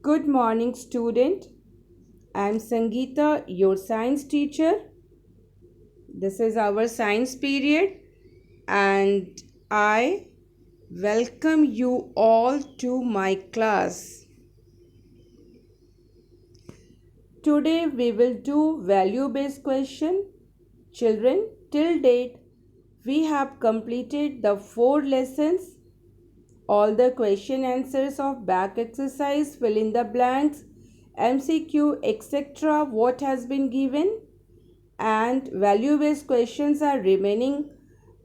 Good morning, student. I am Sangeeta, your science teacher. This is our science period, and I welcome you all to my class. Today we will do value-based question. Children, till date we have completed the 4 lessons. All the question answers of back exercise, fill in the blanks, MCQ, etc. what has been given, and value based questions are remaining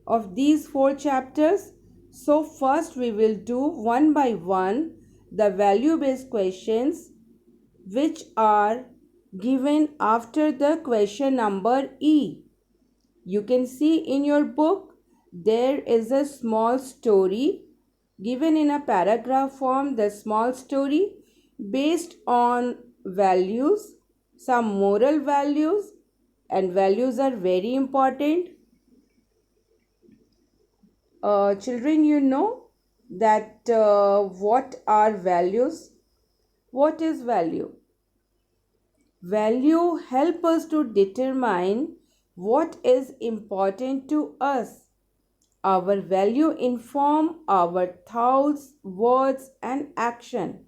of these 4 chapters. So first we will do one by one the value based questions which are given after the question number E. You can see in your book there is a small story given in a paragraph form. The small story based on values, some moral values, and values are very important. Children, you know that what are values? What is value? Value help us to determine what is important to us. Our value inform our thoughts, words, and action.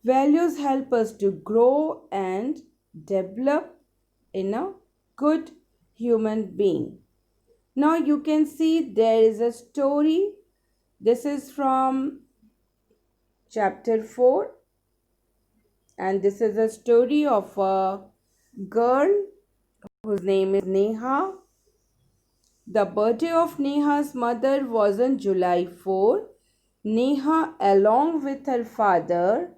Values help us to grow and develop in a good human being. Now you can see there is a story. This is from chapter 4, and this is a story of a girl whose name is Neha. The birthday of Neha's mother was on July 4. Neha, along with her father,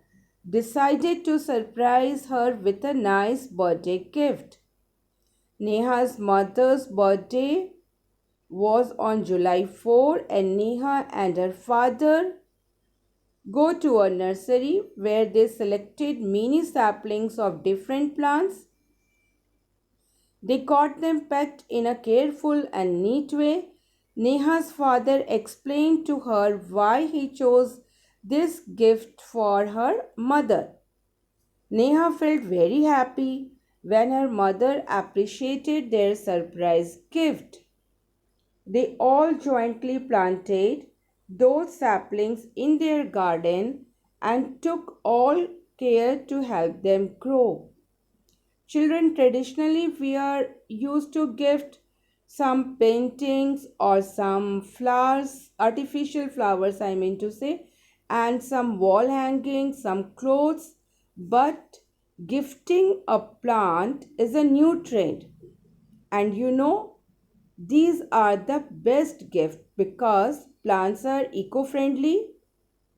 decided to surprise her with a nice birthday gift. Neha's mother's birthday was on July 4, and Neha and her father go to a nursery where they selected mini saplings of different plants. They got them packed in a careful and neat way. Neha's father explained to her why he chose this gift for her mother. Neha felt very happy when her mother appreciated their surprise gift. They all jointly planted those saplings in their garden and took all care to help them grow. Children, traditionally we are used to gift some paintings or some flowers, artificial flowers I mean to say, and some wall hangings, some clothes, but gifting a plant is a new trend. And you know, these are the best gift because plants are eco-friendly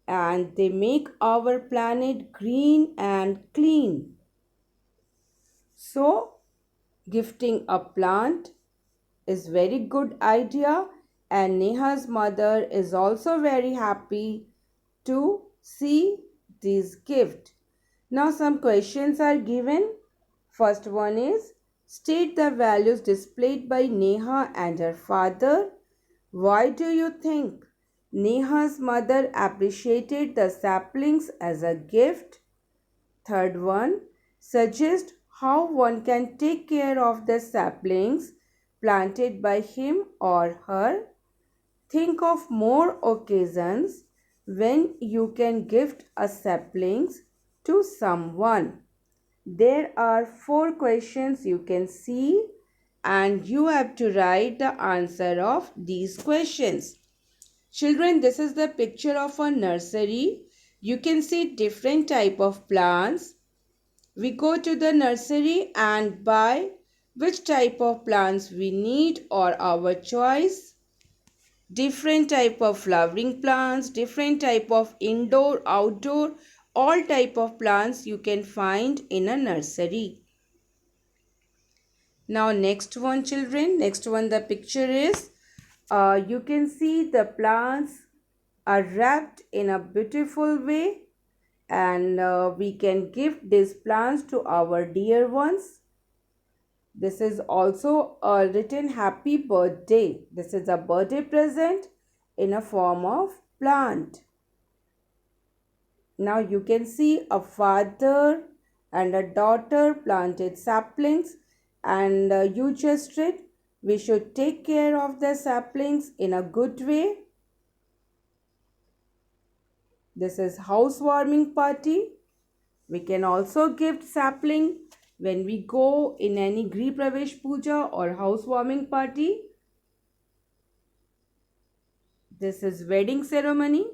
and they make our planet green and clean. So, gifting a plant is very good idea, and Neha's mother is also very happy to see this gift. Now some questions are given. First one is, state the values displayed by Neha and her father. Why do you think Neha's mother appreciated the saplings as a gift? Third one, suggest how one can take care of the saplings planted by him or her. Think of more occasions when you can gift a saplings to someone. There are 4 questions you can see, and you have to write the answer of these questions. Children, this is the picture of a nursery. You can see different type of plants. We go to the nursery and buy which type of plants we need or our choice. Different type of flowering plants, different type of indoor, outdoor, all type of plants you can find in a nursery. Now next one, children, next one the picture is, you can see the plants are wrapped in a beautiful way, and we can gift these plants to our dear ones. This is also a written happy birthday. This is a birthday present in a form of plant. Now you can see a father and a daughter planted saplings, and you just read we should take care of the saplings in a good way. This is housewarming party. We can also gift sapling when we go in any Grih Pravesh Puja or housewarming party. This is wedding ceremony.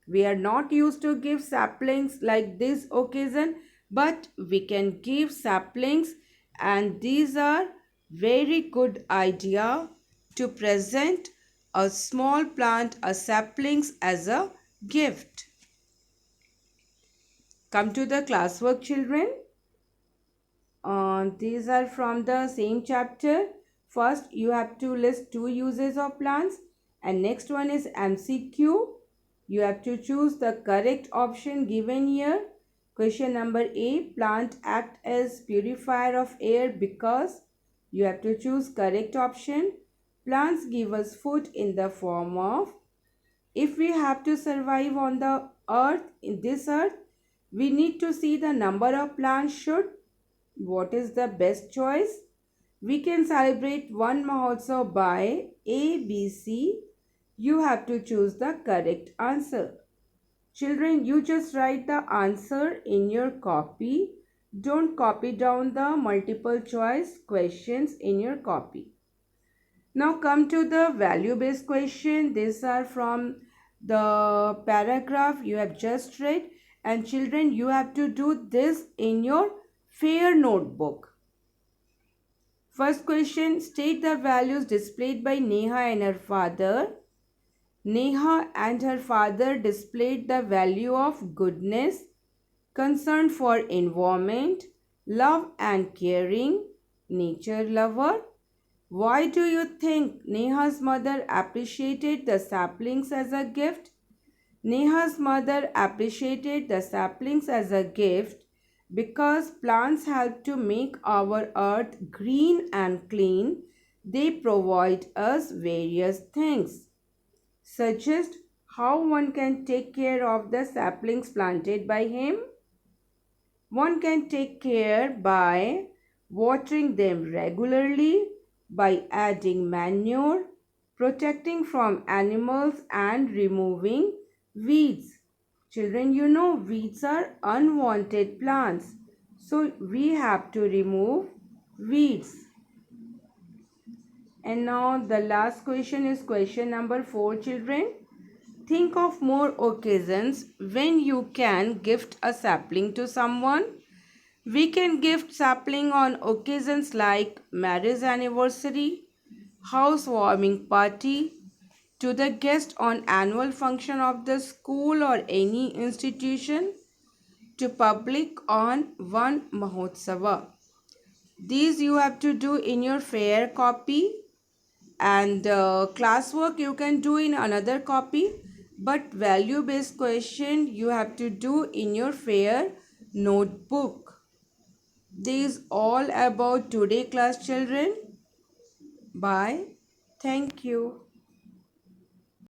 We are not used to give saplings like this occasion, but we can give saplings, and these are very good idea to present a small plant, a saplings as a gift. Come to the classwork, children. These are from the same chapter. First, you have to list two uses of plants, and next one is MCQ. You have to choose the correct option given here. Question number A, plant act as purifier of air because. You have to choose correct option. Plants give us food in the form of. If we have to survive on the earth, in this earth, we need to see the number of plants should. What is the best choice? We can celebrate one Mahotsav by A, B, C. You have to choose the correct answer. Children, you just write the answer in your copy. Don't copy down the multiple choice questions in your copy. Now come to the value based question. These are from the paragraph you have just read, and children, you have to do this in your fair notebook. First question, state the values displayed by Neha and her father. Neha and her father displayed the value of goodness, concern for environment, love and caring, nature lover. Why do you think Neha's mother appreciated the saplings as a gift? Neha's mother appreciated the saplings as a gift because plants help to make our earth green and clean. They provide us various things. Suggest how one can take care of the saplings planted by him. One can take care by watering them regularly, by adding manure, protecting from animals, and removing weeds. Children, you know weeds are unwanted plants. So we have to remove weeds. And now the last question is question number 4, children. Think of more occasions when you can gift a sapling to someone. We can gift sapling on occasions like marriage anniversary, housewarming party, to the guest on annual function of the school or any institution, to public on one Mahotsava. These you have to do in your fair copy, and classwork you can do in another copy, but value based question you have to do in your fair notebook. This is all about today class, children. Bye. Thank you.